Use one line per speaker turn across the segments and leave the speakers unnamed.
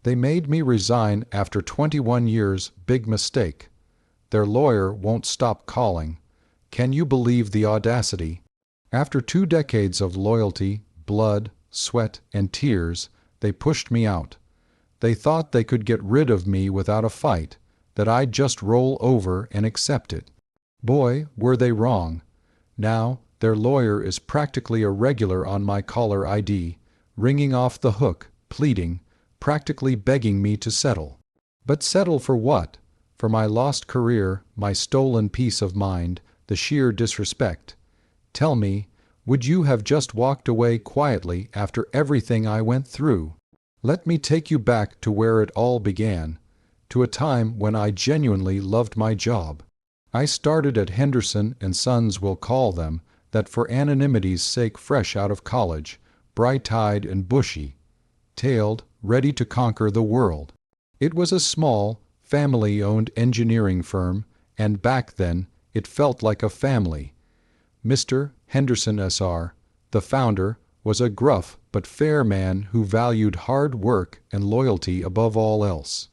They made me resign after 21 years, big mistake. Their lawyer won't stop calling. Can you believe the audacity? After 2 decades of loyalty, blood, sweat, and tears, they pushed me out. They thought they could get rid of me without a fight, that I'd just roll over and accept it. Boy, were they wrong. Now, their lawyer is practically a regular on my caller ID, ringing off the hook, pleading, practically begging me to settle. But settle for what? For my lost career, my stolen peace of mind, the sheer disrespect. Tell me, would you have just walked away quietly after everything I went through? Let me take you back to where it all began, to a time when I genuinely loved my job. I started at Henderson and Sons, we'll call them, that for anonymity's sake, fresh out of college, bright-eyed and bushy-tailed, ready to conquer the world. It was a small, family-owned engineering firm, and back then it felt like a family. Mr. Henderson Sr., the founder, was a gruff but fair man who valued hard work and loyalty above all else.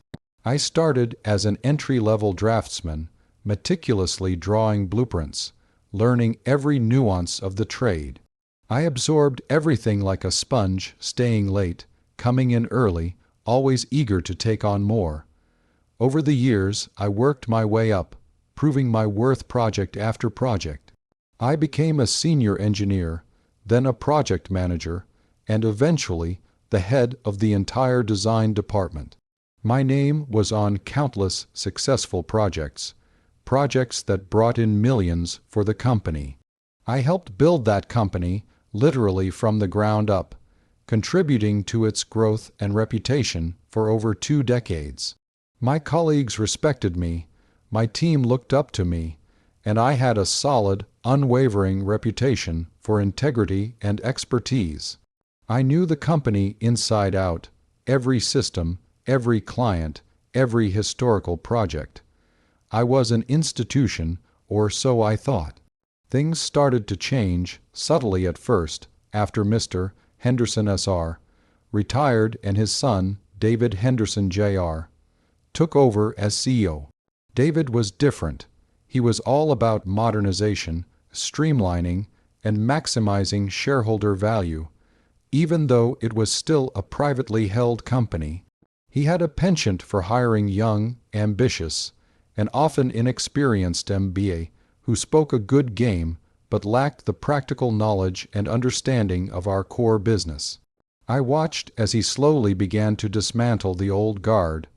I started as an entry-level draftsman, meticulously drawing blueprints, learning every nuance of the trade. I absorbed everything like a sponge, staying late, coming in early, always eager to take on more. Over the years, I worked my way up, proving my worth project after project. I became a senior engineer, then a project manager, and eventually the head of the entire design department. My name was on countless successful projects that brought in millions for the company. I helped build that company literally from the ground up, contributing to its growth and reputation for over 2 decades. My colleagues respected me, my team looked up to me, and I had a solid, unwavering reputation for integrity and expertise. I knew the company inside out, every system, every client, every historical project. I was an institution, or so I thought. Things started to change, subtly at first, after Mr. Henderson Sr. retired and his son, David Henderson Jr., took over as CEO. David was different. He was all about modernization, streamlining, and maximizing shareholder value. Even though it was still a privately held company, he had a penchant for hiring young, ambitious, and often inexperienced MBA who spoke a good game but lacked the practical knowledge and understanding of our core business. I watched as he slowly began to dismantle the old guard,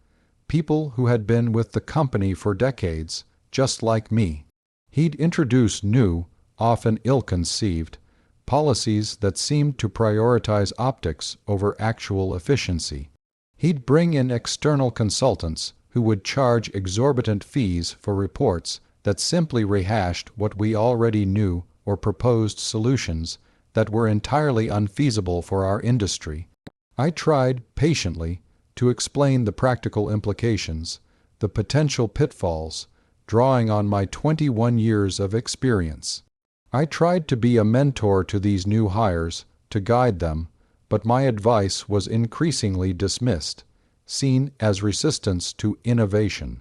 people who had been with the company for decades, just like me. He'd introduce new, often ill-conceived, policies that seemed to prioritize optics over actual efficiency. He'd bring in external consultants who would charge exorbitant fees for reports that simply rehashed what we already knew or proposed solutions that were entirely unfeasible for our industry. I tried, patiently, to explain the practical implications, the potential pitfalls, drawing on my 21 years of experience. I tried to be a mentor to these new hires, to guide them, but my advice was increasingly dismissed, seen as resistance to innovation.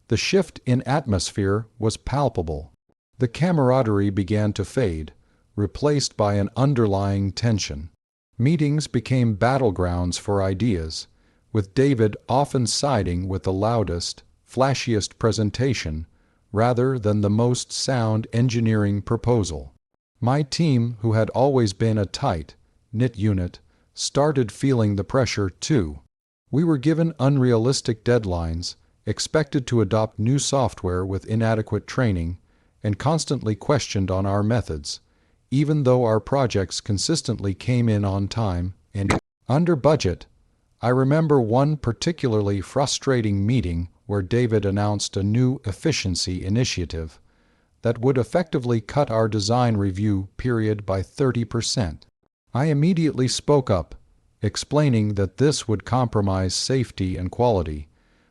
The shift in atmosphere was palpable. The camaraderie began to fade, replaced by an underlying tension. Meetings became battlegrounds for ideas, with David often siding with the loudest, flashiest presentation rather than the most sound engineering proposal. My team, who had always been a tight, knit unit, started feeling the pressure too. We were given unrealistic deadlines, expected to adopt new software with inadequate training, and constantly questioned on our methods, even though our projects consistently came in on time and under budget. I remember one particularly frustrating meeting where David announced a new efficiency initiative that would effectively cut our design review period by 30%. I immediately spoke up, explaining that this would compromise safety and quality,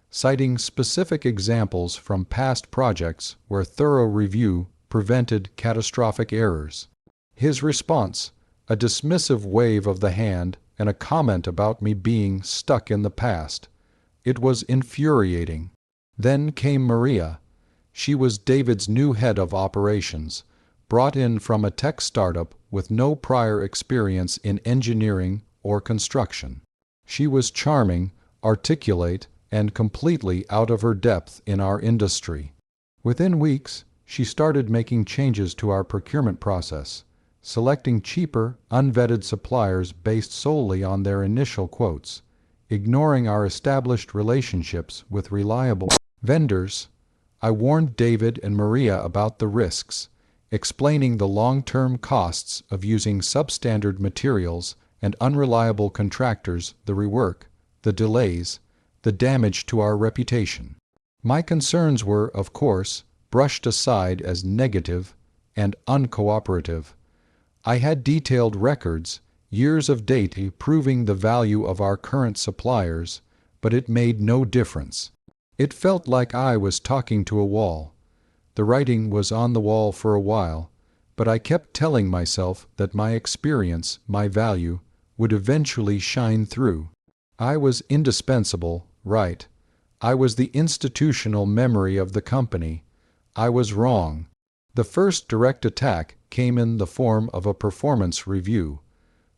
citing specific examples from past projects where thorough review prevented catastrophic errors. His response, a dismissive wave of the hand and a comment about me being stuck in the past. It was infuriating. Then came Maria. She was David's new head of operations, brought in from a tech startup with no prior experience in engineering or construction. She was charming, articulate, and completely out of her depth in our industry. Within weeks, she started making changes to our procurement process, selecting cheaper, unvetted suppliers based solely on their initial quotes, ignoring our established relationships with reliable vendors. I warned David and Maria about the risks, explaining the long-term costs of using substandard materials and unreliable contractors, the rework, the delays, the damage to our reputation. My concerns were, of course, brushed aside as negative and uncooperative. I had detailed records, years of data proving the value of our current suppliers, but it made no difference. It felt like I was talking to a wall. The writing was on the wall for a while, but I kept telling myself that my experience, my value, would eventually shine through. I was indispensable, right? I was the institutional memory of the company. I was wrong. The first direct attack came in the form of a performance review,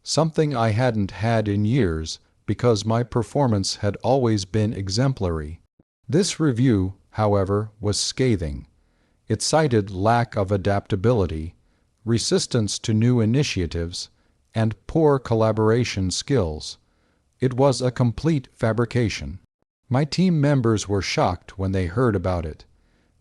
something I hadn't had in years because my performance had always been exemplary. This review, however, was scathing. It cited lack of adaptability, resistance to new initiatives, and poor collaboration skills. It was a complete fabrication. My team members were shocked when they heard about it.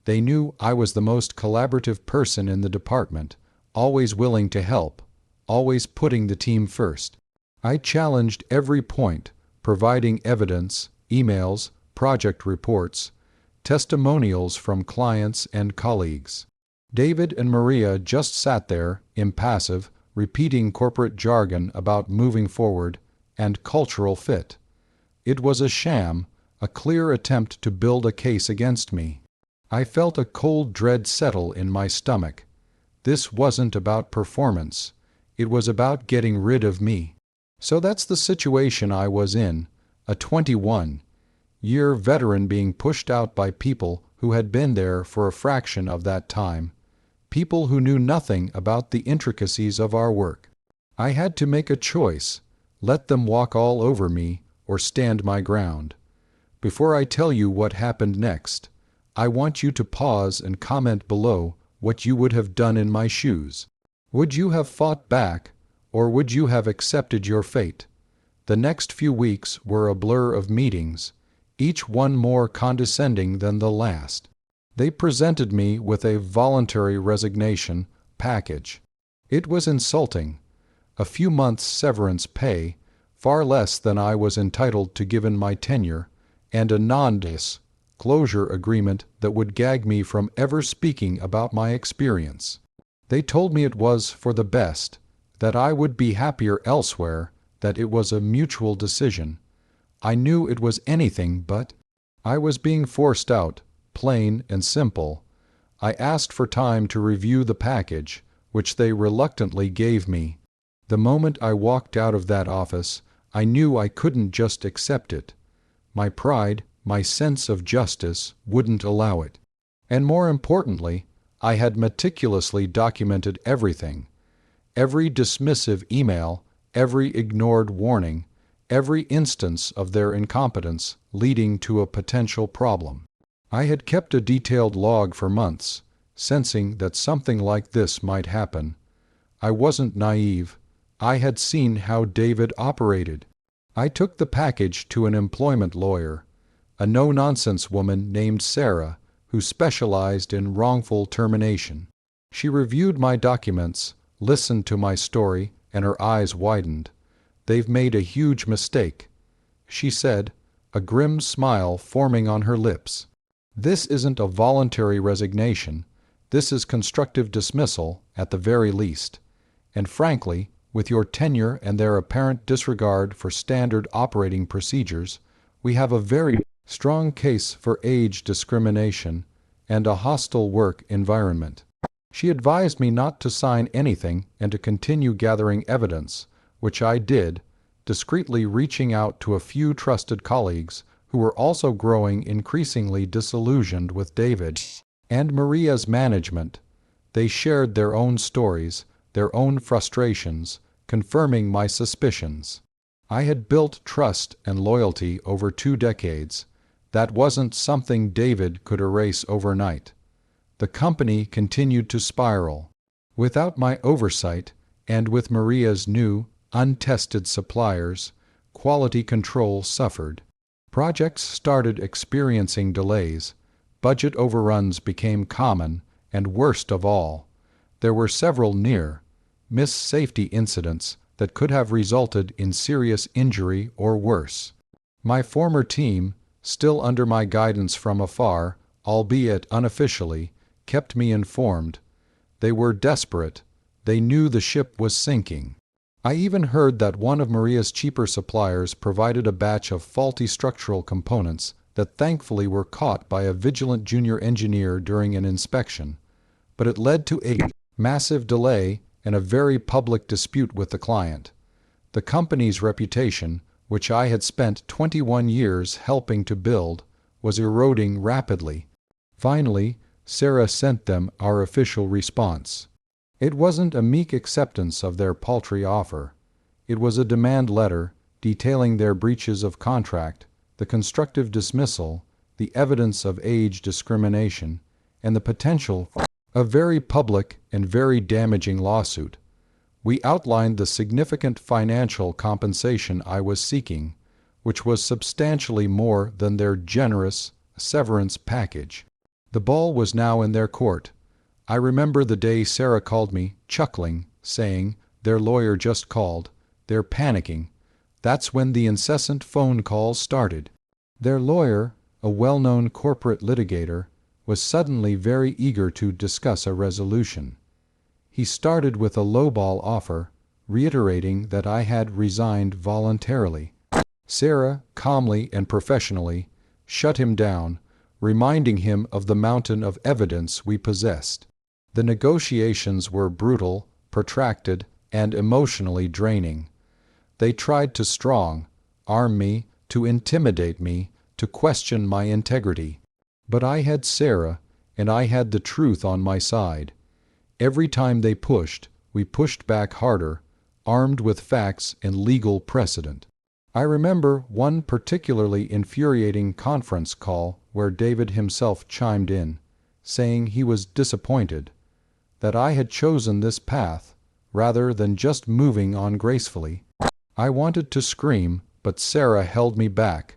They knew I was the most collaborative person in the department, always willing to help, always putting the team first. I challenged every point, providing evidence, emails, project reports, testimonials from clients and colleagues. David and Maria just sat there, impassive, repeating corporate jargon about moving forward and cultural fit. It was a sham, a clear attempt to build a case against me. I felt a cold dread settle in my stomach. This wasn't about performance. It was about getting rid of me. So that's the situation I was in, a 21-year veteran being pushed out by people who had been there for a fraction of that time, people who knew nothing about the intricacies of our work. I had to make a choice, let them walk all over me or stand my ground. Before I tell you what happened next, I want you to pause and comment below what you would have done in my shoes. Would you have fought back, or would you have accepted your fate? The next few weeks were a blur of meetings, each one more condescending than the last. They presented me with a voluntary resignation package. It was insulting. A few months' severance pay, far less than I was entitled to given my tenure, and a non-disclosure agreement that would gag me from ever speaking about my experience. They told me it was for the best, that I would be happier elsewhere, that it was a mutual decision. I knew it was anything but. I was being forced out, plain and simple. I asked for time to review the package, which they reluctantly gave me. The moment I walked out of that office, I knew I couldn't just accept it. My pride, my sense of justice, wouldn't allow it. And more importantly, I had meticulously documented everything. Every dismissive email, every ignored warning, every instance of their incompetence leading to a potential problem. I had kept a detailed log for months, sensing that something like this might happen. I wasn't naive. I had seen how David operated. I took the package to an employment lawyer, a no-nonsense woman named Sarah, who specialized in wrongful termination. She reviewed my documents, listened to my story, and her eyes widened. "They've made a huge mistake," she said, a grim smile forming on her lips. "This isn't a voluntary resignation. This is constructive dismissal, at the very least. And frankly, with your tenure and their apparent disregard for standard operating procedures, we have a very strong case for age discrimination and a hostile work environment." She advised me not to sign anything and to continue gathering evidence, which I did, discreetly reaching out to a few trusted colleagues who were also growing increasingly disillusioned with David and Maria's management. They shared their own stories, their own frustrations, confirming my suspicions. I had built trust and loyalty over 2 decades. That wasn't something David could erase overnight. The company continued to spiral. Without my oversight, and with Maria's new, untested suppliers, quality control suffered. Projects started experiencing delays, budget overruns became common, and worst of all, there were several near-miss safety incidents that could have resulted in serious injury or worse. My former team, still under my guidance from afar, albeit unofficially, kept me informed. They were desperate. They knew the ship was sinking. I even heard that one of Maria's cheaper suppliers provided a batch of faulty structural components that thankfully were caught by a vigilant junior engineer during an inspection. But it led to a massive delay and a very public dispute with the client. The company's reputation, which I had spent 21 years helping to build, was eroding rapidly. Finally, Sarah sent them our official response. It wasn't a meek acceptance of their paltry offer. It was a demand letter detailing their breaches of contract, the constructive dismissal, the evidence of age discrimination, and the potential for a very public and very damaging lawsuit. We outlined the significant financial compensation I was seeking, which was substantially more than their generous severance package. The ball was now in their court. I remember the day Sarah called me, chuckling, saying, "Their lawyer just called. They're panicking." That's when the incessant phone calls started. Their lawyer, a well-known corporate litigator, was suddenly very eager to discuss a resolution. He started with a lowball offer, reiterating that I had resigned voluntarily. Sarah, calmly and professionally, shut him down, reminding him of the mountain of evidence we possessed. The negotiations were brutal, protracted, and emotionally draining. They tried to arm me, to intimidate me, to question my integrity. But I had Sarah, and I had the truth on my side. Every time they pushed, we pushed back harder, armed with facts and legal precedent. I remember one particularly infuriating conference call where David himself chimed in, saying he was disappointed that I had chosen this path rather than just moving on gracefully. I wanted to scream, but Sarah held me back.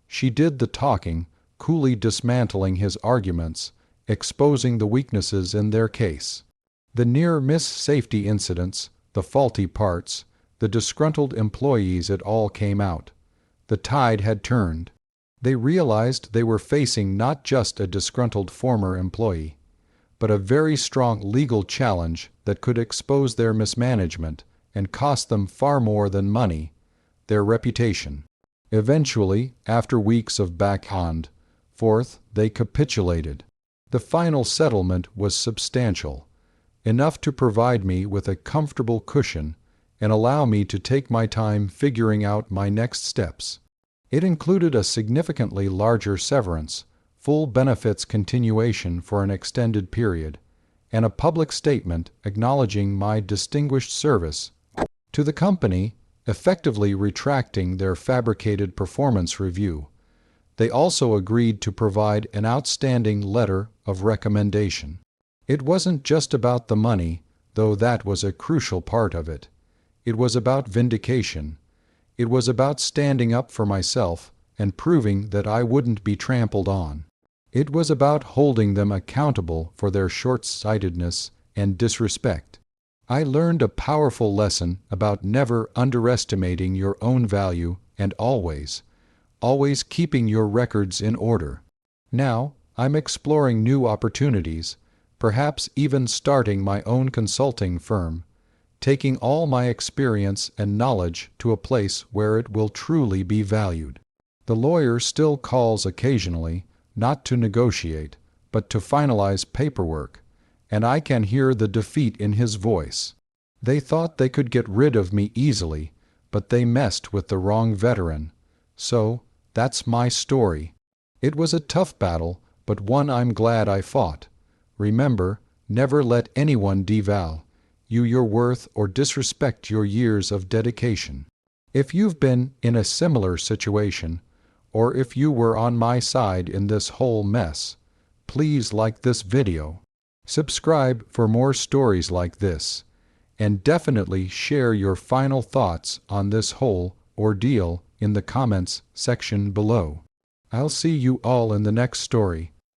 She did the talking, coolly dismantling his arguments, exposing the weaknesses in their case. The near-miss safety incidents, the faulty parts, the disgruntled employees, it all came out. The tide had turned. They realized they were facing not just a disgruntled former employee, but a very strong legal challenge that could expose their mismanagement and cost them far more than money, their reputation. Eventually, after weeks of back and forth, they capitulated. The final settlement was substantial, enough to provide me with a comfortable cushion and allow me to take my time figuring out my next steps. It included a significantly larger severance, full benefits continuation for an extended period, and a public statement acknowledging my distinguished service to the company, effectively retracting their fabricated performance review. They also agreed to provide an outstanding letter of recommendation. It wasn't just about the money, though that was a crucial part of it. It was about vindication. It was about standing up for myself and proving that I wouldn't be trampled on. It was about holding them accountable for their short-sightedness and disrespect. I learned a powerful lesson about never underestimating your own value and always keeping your records in order. Now, I'm exploring new opportunities, perhaps even starting my own consulting firm, taking all my experience and knowledge to a place where it will truly be valued. The lawyer still calls occasionally, not to negotiate, but to finalize paperwork, and I can hear the defeat in his voice. They thought they could get rid of me easily, but they messed with the wrong veteran. So, that's my story. It was a tough battle, but one I'm glad I fought. Remember, never let anyone devalue your worth or disrespect your years of dedication. If you've been in a similar situation, or if you were on my side in this whole mess, please like this video, subscribe for more stories like this, and definitely share your final thoughts on this whole ordeal in the comments section below. I'll see you all in the next story.